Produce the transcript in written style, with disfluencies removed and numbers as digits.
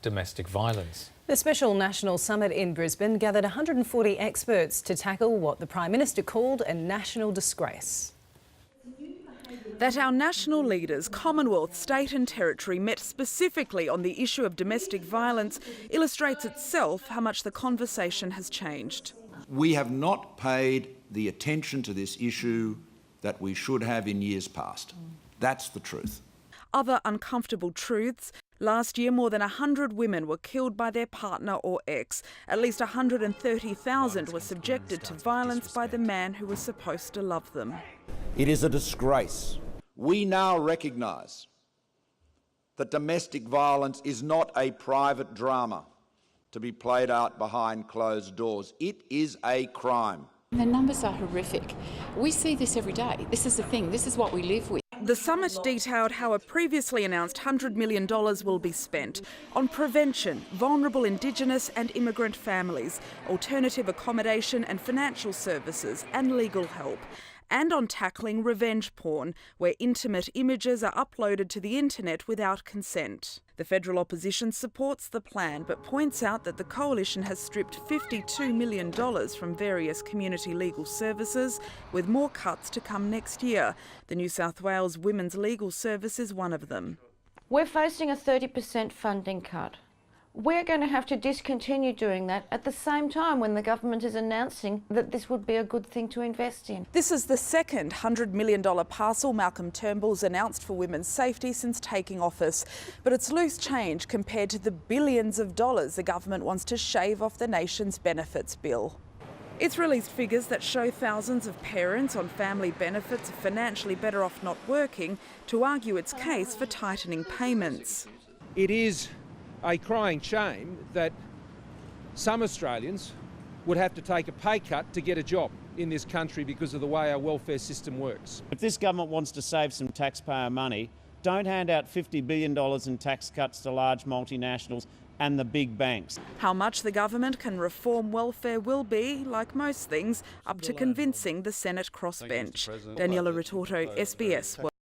domestic violence. The Special National Summit in Brisbane gathered 140 experts to tackle what the Prime Minister called a national disgrace. That our national leaders, Commonwealth, state and territory, met specifically on the issue of domestic violence illustrates itself how much the conversation has changed. We have not paid the attention to this issue that we should have in years past. That's the truth. Other uncomfortable truths. Last year, more than 100 women were killed by their partner or ex. At least 130,000 were subjected to violence by the man who was supposed to love them. It is a disgrace. We now recognise that domestic violence is not a private drama to be played out behind closed doors. It is a crime. The numbers are horrific. We see this every day. This is the thing. This is what we live with. The summit detailed how a previously announced $100 million will be spent on prevention, vulnerable Indigenous and immigrant families, alternative accommodation and financial services and legal help, and on tackling revenge porn, where intimate images are uploaded to the internet without consent. The federal opposition supports the plan but points out that the coalition has stripped $52 million from various community legal services, with more cuts to come next year. The New South Wales Women's Legal Service is one of them. We're facing a 30% funding cut. We're going to have to discontinue doing that at the same time when the government is announcing that this would be a good thing to invest in. This is the second $100 million parcel Malcolm Turnbull's announced for women's safety since taking office. But it's loose change compared to the billions of dollars the government wants to shave off the nation's benefits bill. It's released figures that show thousands of parents on family benefits are financially better off not working to argue its case for tightening payments. It is a crying shame that some Australians would have to take a pay cut to get a job in this country because of the way our welfare system works. If this government wants to save some taxpayer money, don't hand out $50 billion in tax cuts to large multinationals and the big banks. How much the government can reform welfare will be, like most things, up to convincing the Senate crossbench. Daniela Retorto, SBS.